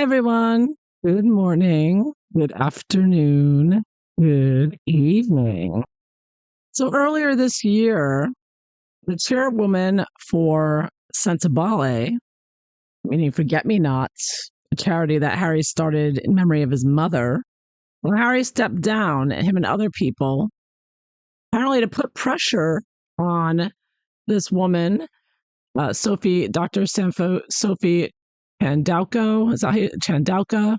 everyone. Good morning, good afternoon, good evening. So earlier this year, the chairwoman for Sentabale, meaning Forget-Me-Nots, a charity that Harry started in memory of his mother, well, Harry stepped down, him and other people, apparently to put pressure on this woman, Dr. Sophie Chandauku. Is that Chandauku? I'm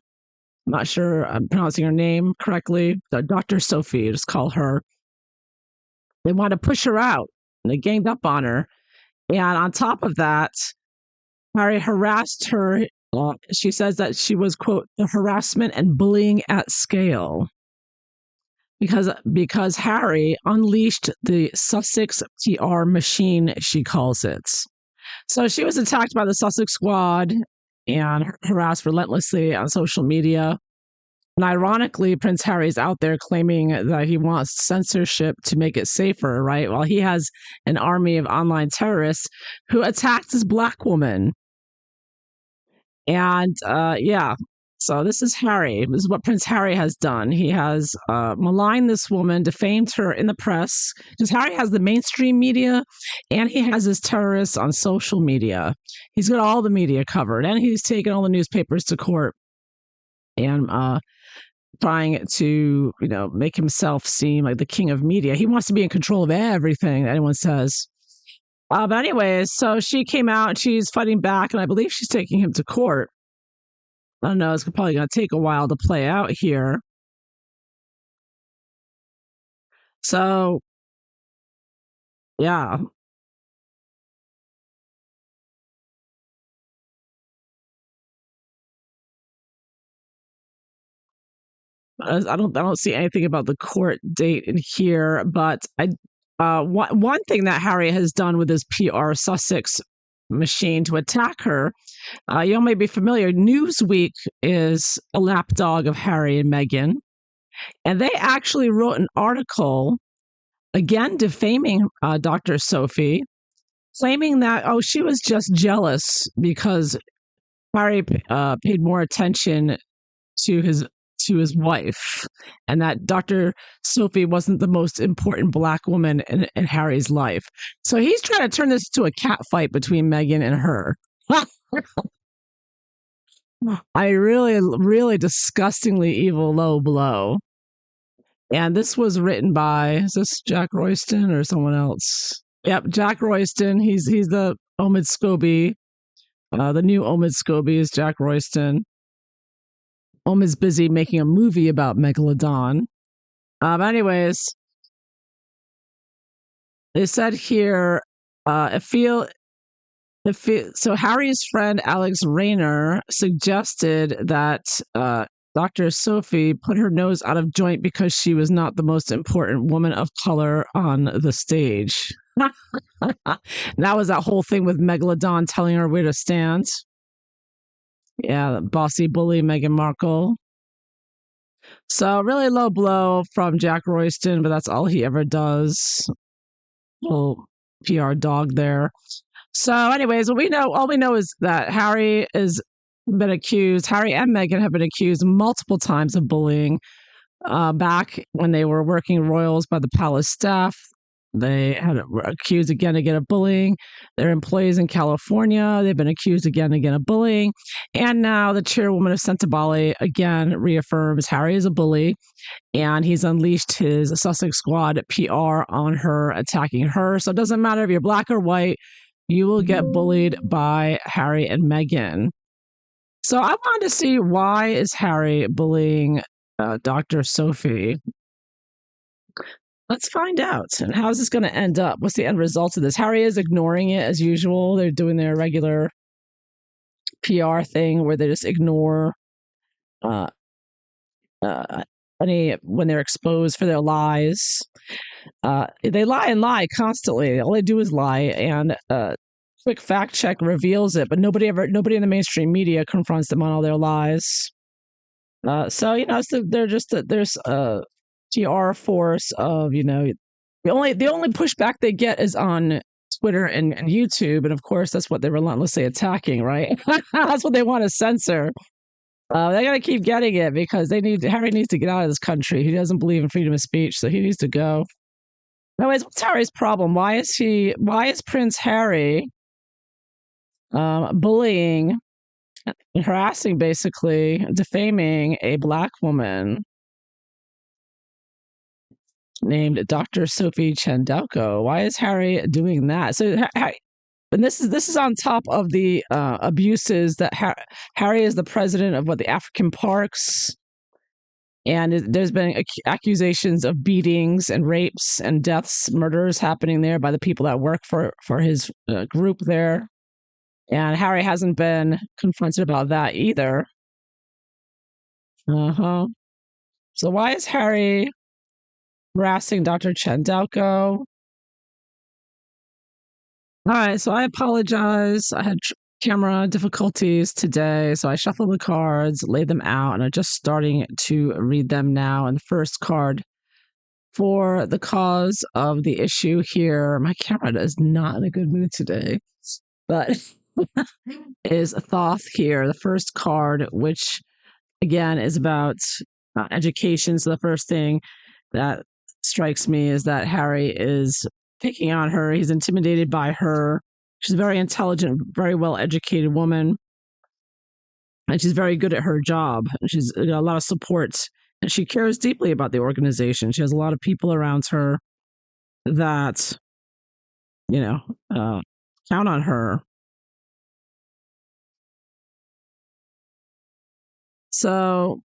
not sure I'm pronouncing her name correctly. Dr. Sophie, just call her. They want to push her out. And they ganged up on her. And on top of that, Harry harassed her. She says that she was, quote, the harassment and bullying at scale. Because Harry unleashed the Sussex PR machine, she calls it. So she was attacked by the Sussex Squad and harassed relentlessly on social media. And ironically, Prince Harry's out there claiming that he wants censorship to make it safer, right? While he has an army of online terrorists who attacked this black woman. And yeah, so this is Harry. This is what Prince Harry has done. He has maligned this woman, defamed her in the press, because Harry has the mainstream media and he has his terrorists on social media. He's got all the media covered, and he's taken all the newspapers to court and trying to, make himself seem like the king of media. He wants to be in control of everything that anyone says. But anyways, so she came out and she's fighting back, and I believe she's taking him to court. I don't know, it's probably going to take a while to play out here. So, yeah. I don't see anything about the court date in here, but one thing that Harry has done with his PR Sussex machine to attack her, you may be familiar. Newsweek is a lapdog of Harry and Meghan, and they actually wrote an article again defaming Dr. Sophie, claiming that she was just jealous because Harry paid more attention to his wife, and that Dr. Sophie wasn't the most important black woman in Harry's life. So he's trying to turn this into a cat fight between Meghan and her. I really, really disgustingly evil low blow. And this was written by, is this Jack Royston or someone else? Yep, Jack Royston. He's the Omid Scobie. The new Omid Scobie is Jack Royston. Omid's busy making a movie about Megalodon. Anyways, they said here, so Harry's friend Alex Rayner suggested that Dr. Sophie put her nose out of joint because she was not the most important woman of color on the stage. That was that whole thing with Megalodon telling her where to stand. Yeah, bossy bully Meghan Markle. So really low blow from Jack Royston, but that's all he ever does. Little PR dog there. So anyways, all we know is that Harry and Meghan have been accused multiple times of bullying. Back when they were working royals by the palace staff, they had accused again and again of bullying. Their employees in California, they've been accused again and again of bullying. And now the chairwoman of Sentabale again reaffirms Harry is a bully, and he's unleashed his Sussex Squad PR on her, attacking her. So it doesn't matter if you're black or white, you will get bullied by Harry and Meghan. So I wanted to see, why is Harry bullying Dr. Sophie? Let's find out. And how is this going to end up? What's the end result of this? Harry is ignoring it as usual. They're doing their regular PR thing where they just ignore when they're exposed for their lies. They lie and lie constantly. All they do is lie, and quick fact check reveals it, but nobody in the mainstream media confronts them on all their lies. So there's a PR force of, the only pushback they get is on Twitter and YouTube, and of course that's what they're relentlessly attacking, right? That's what they want to censor. They got to keep getting it because Harry needs to get out of this country. He doesn't believe in freedom of speech, so he needs to go. Anyways, what's Harry's problem? Why is Prince Harry bullying, harassing, basically defaming a black woman named Dr. Sophie Chandauku? Why is Harry doing that? So, and this is on top of the abuses that Harry is the president of the African Parks, and there's been accusations of beatings and rapes and deaths, murders happening there by the people that work for his group there. And Harry hasn't been confronted about that either. So why is Harry harassing Dr. Chandauku? All right, so I apologize. I had camera difficulties today, so I shuffled the cards, laid them out, and I'm just starting to read them now. And the first card for the cause of the issue here, my camera is not in a good mood today, but is Thoth here, the first card, which again is about education. So the first thing that strikes me is that Harry is picking on her. He's intimidated by her. She's a very intelligent, very well educated woman, and she's very good at her job. She's got a lot of support, and she cares deeply about the organization. She has a lot of people around her that, count on her. So,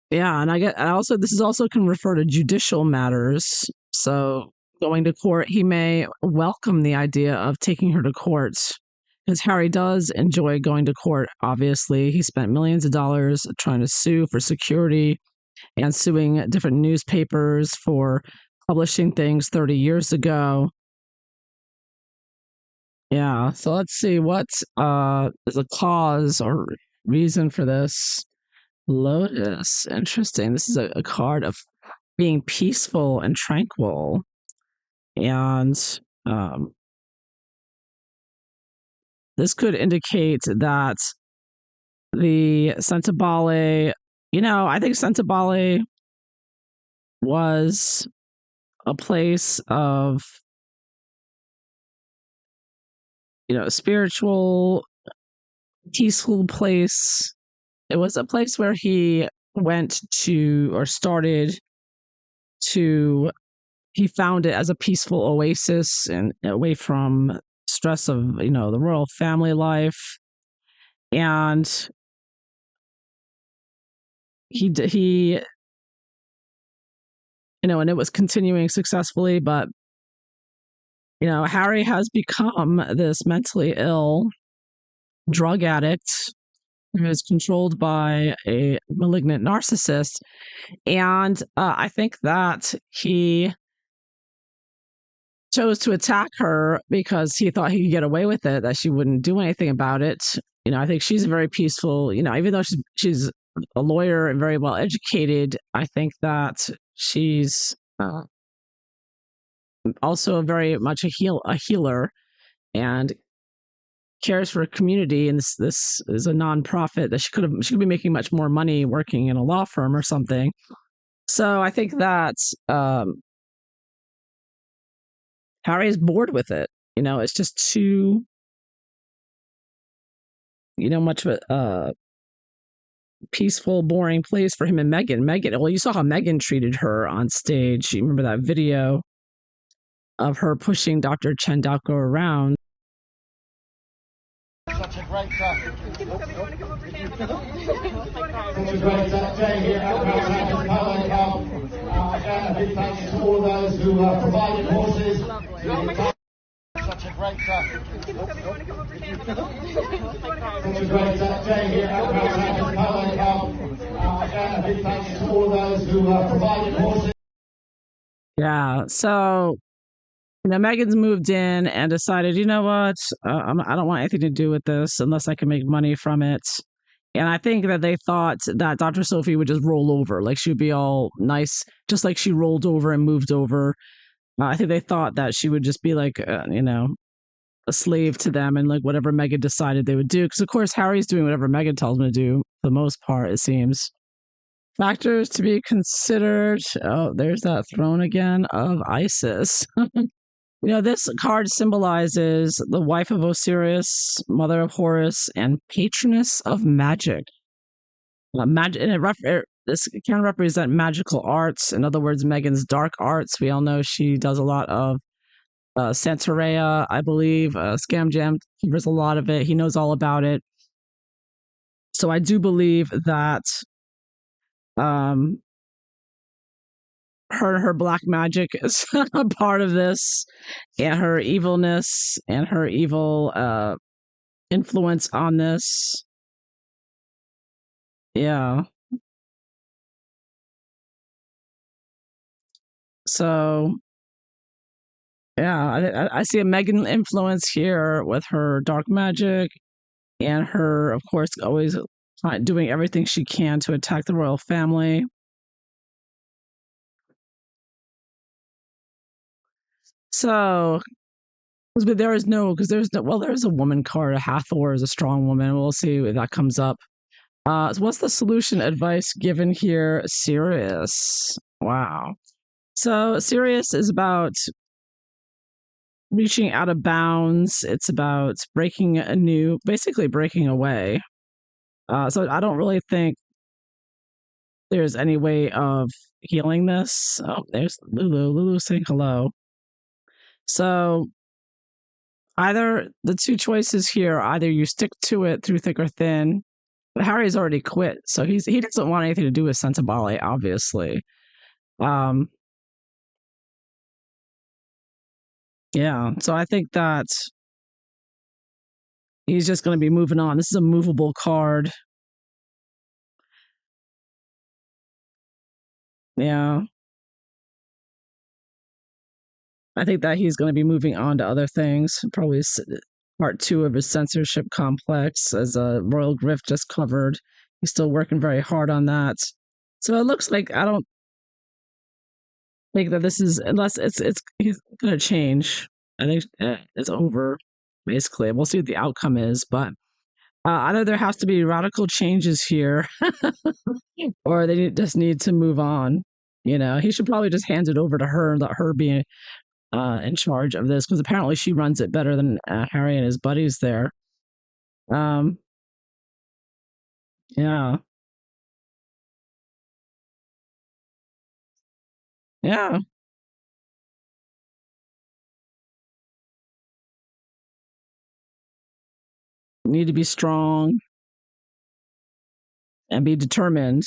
yeah, and this is also can refer to judicial matters. So, going to court, he may welcome the idea of taking her to court, because Harry does enjoy going to court. Obviously, he spent millions of dollars trying to sue for security and suing different newspapers for publishing things 30 years ago. Yeah, so let's see what is a cause or reason for this. Lotus, interesting. This is a card of being peaceful and tranquil, and this could indicate that the Sentabale, I think Sentabale was a place of, spiritual, peaceful place. It was a place where he went to, or started to, he found it as a peaceful oasis and away from stress of, the royal family life. And he and it was continuing successfully, but Harry has become this mentally ill drug addict who is controlled by a malignant narcissist. And I think that he chose to attack her because he thought he could get away with it, that she wouldn't do anything about it. I think she's very peaceful, even though she's a lawyer and very well educated. I think that she's also very much a healer, and cares for a community. And this is a nonprofit that she could be making much more money working in a law firm or something. So I think that Harry is bored with it. It's just too, much of a peaceful, boring place for him and Meghan. Well, you saw how Meghan treated her on stage. You remember that video of her pushing Dr. Chandauku around. Such a great day here at again, a big thanks to all those who provided horses. Such a great day. Such a great day here at again, a big thanks to all those who provided horses. Yeah, so Meghan's moved in and decided, you know what, I don't want anything to do with this unless I can make money from it. And I think that they thought that Dr. Sophie would just roll over, like she would be all nice, just like she rolled over and moved over. I think they thought that she would just be like, a slave to them and like whatever Meghan decided they would do. Because of course Harry's doing whatever Meghan tells him to do for the most part, it seems. Factors to be considered. Oh, there's that throne again of Isis. This card symbolizes the wife of Osiris, mother of Horus, and patroness of magic. This can represent magical arts. In other words, Meghan's dark arts. We all know she does a lot of Santeria, I believe. Scam Jam covers a lot of it. He knows all about it. So I do believe that her black magic is a part of this, and her evilness and her evil influence on this. Yeah. So yeah, I see a Meghan influence here with her dark magic and her, of course, always doing everything she can to attack the royal family. So, there's a woman card. Hathor is a strong woman. We'll see if that comes up. So what's the solution advice given here? Sirius. Wow. So Sirius is about reaching out of bounds. It's about basically breaking away. So I don't really think there's any way of healing this. Oh, there's Lulu. Lulu saying hello. So either the two choices here, either you stick to it through thick or thin. But Harry's already quit, so he doesn't want anything to do with Sentabale, obviously. Yeah, so I think that he's just going to be moving on. This is a movable card. Yeah. I think that he's going to be moving on to other things, probably part 2 of his censorship complex, as Royal Griff just covered. He's still working very hard on that. So it looks like I don't think that this is, unless he's going to change. I think it's over, basically. We'll see what the outcome is, but either there has to be radical changes here, or they just need to move on. He should probably just hand it over to her and let her be in charge of this, because apparently she runs it better than Harry and his buddies there. Yeah. Yeah. Need to be strong and be determined.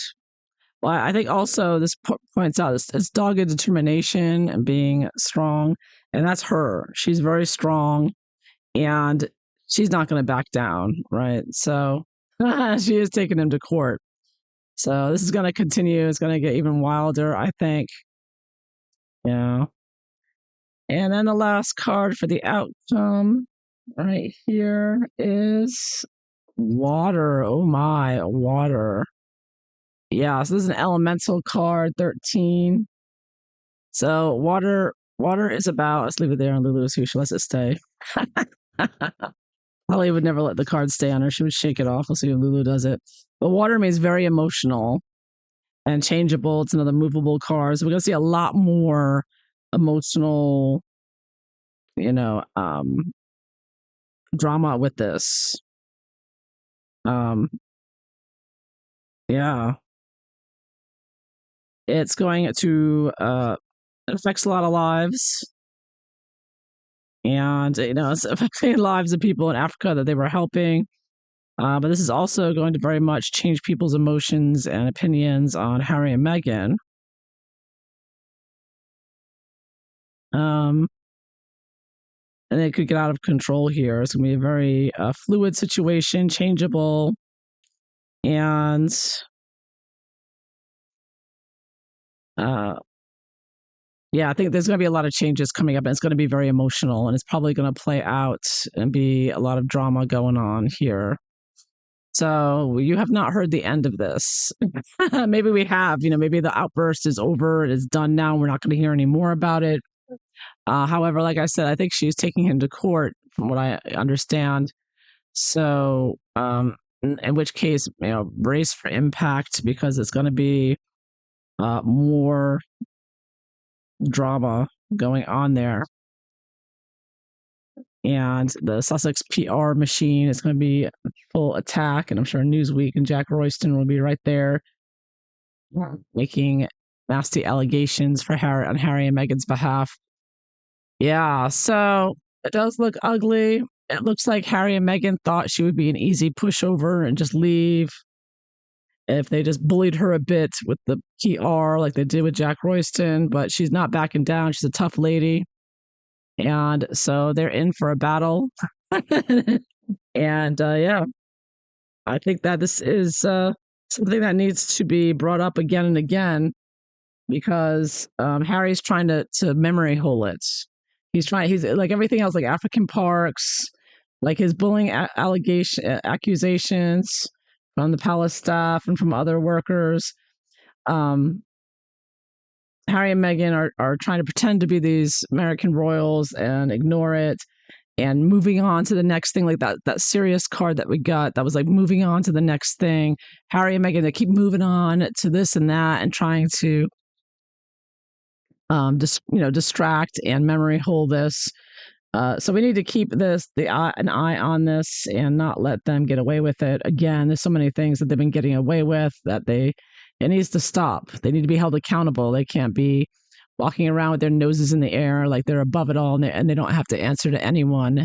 Well, I think also this points out this dogged determination and being strong, and that's her. She's very strong, and she's not going to back down, right? So she is taking him to court. So this is going to continue. It's going to get even wilder, I think. Yeah. And then the last card for the outcome right here is water. Oh my, water. Yeah, so this is an elemental card, 13. So water is about, let's leave it there on Lulu's who she lets it stay. Holly would never let the card stay on her. She would shake it off. We'll see if Lulu does it. But water means very emotional and changeable. It's another movable card. So we're going to see a lot more emotional, drama with this. Yeah. It's going to, it affects a lot of lives. And, it's affecting lives of people in Africa that they were helping. But this is also going to very much change people's emotions and opinions on Harry and Meghan. And it could get out of control here. It's going to be a very fluid situation, changeable. And yeah, I think there's going to be a lot of changes coming up, and it's going to be very emotional, and it's probably going to play out and be a lot of drama going on here. So you have not heard the end of this. Maybe we have, maybe the outburst is over. It is done now. We're not going to hear any more about it. However, like I said, I think she's taking him to court from what I understand. So, in which case, brace for impact because it's going to be more drama going on there. And the Sussex PR machine is going to be full attack, and I'm sure Newsweek and Jack Royston will be right there making nasty allegations for on Harry and Meghan's behalf. Yeah, so it does look ugly. It looks like Harry and Meghan thought she would be an easy pushover and just leave if they just bullied her a bit with the PR like they did with Jack Royston, but she's not backing down. She's a tough lady. And so they're in for a battle. And yeah, I think that this is something that needs to be brought up again and again because Harry's trying to memory hole it. He's like everything else, like African parks, like his bullying accusations from the palace staff and from other workers. Um, Harry and Meghan are trying to pretend to be these American royals and ignore it and moving on to the next thing, like that serious card that we got that was like moving on to the next thing. Harry and Meghan, they keep moving on to this and that and trying to distract and memory hold this. So we need to keep an eye on this and not let them get away with it. Again, there's so many things that they've been getting away with that it needs to stop. They need to be held accountable. They can't be walking around with their noses in the air like they're above it all and they don't have to answer to anyone.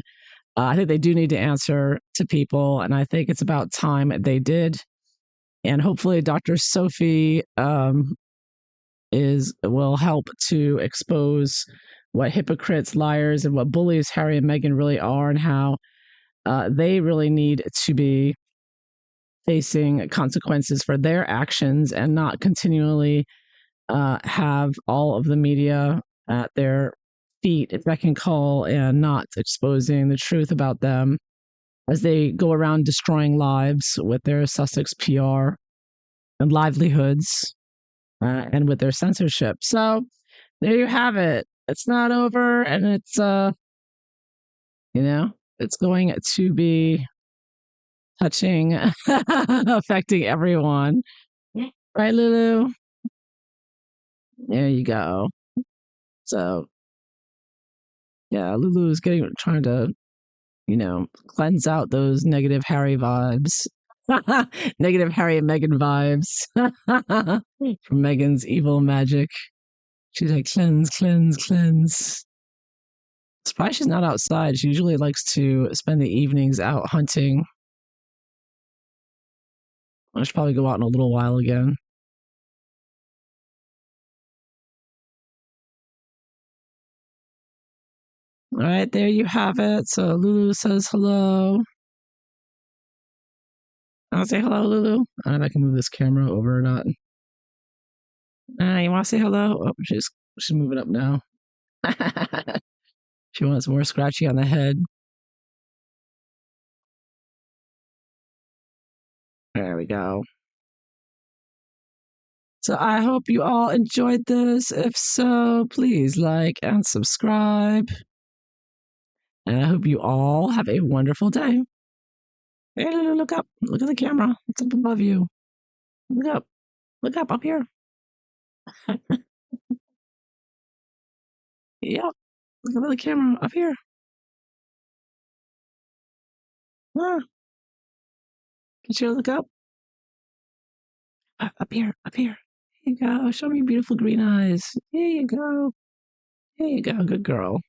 I think they do need to answer to people, and I think it's about time they did. And hopefully, Dr. Sophie will help to expose what hypocrites, liars, and what bullies Harry and Meghan really are, and how they really need to be facing consequences for their actions and not continually have all of the media at their feet if I can call and not exposing the truth about them as they go around destroying lives with their Sussex PR and livelihoods and with their censorship. So there you have it. It's not over, and it's it's going to be touching, affecting everyone. Right, Lulu? There you go. So yeah, Lulu's trying to, cleanse out those negative Harry vibes. Negative Harry and Meghan vibes from Meghan's evil magic. She's like, cleanse, cleanse, cleanse. Surprised she's not outside. She usually likes to spend the evenings out hunting. I should probably go out in a little while again. All right, there you have it. So Lulu says hello. I'll say hello, Lulu. I don't know if I can move this camera over or not. You want to say hello? Oh, she's moving up now. She wants more scratchy on the head. There we go. So I hope you all enjoyed this. If so, please like and subscribe. And I hope you all have a wonderful day. Hey, Lulu, look up. Look at the camera. It's up above you. Look up. Look up here. Yep. Look at the camera up here. Ah, can you look up? Up here. Up here. There you go. Show me your beautiful green eyes. There you go. There you go. Good girl.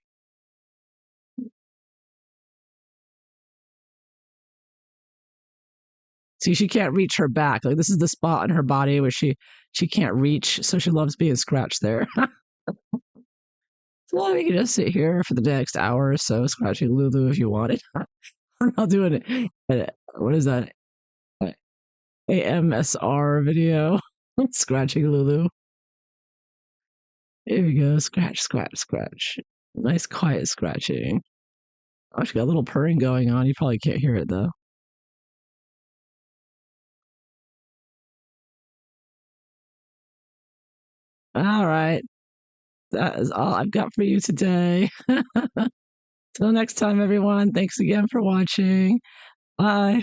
See, she can't reach her back. Like this is the spot on her body where she can't reach, so she loves being scratched there. So we can just sit here for the next hour or so, scratching Lulu if you wanted. I'll do it. What is that? AMSR video. Scratching Lulu. There we go. Scratch, scratch, scratch. Nice quiet scratching. Oh, she got a little purring going on. You probably can't hear it though. All right. That is all I've got for you today. Till next time, everyone. Thanks again for watching. Bye.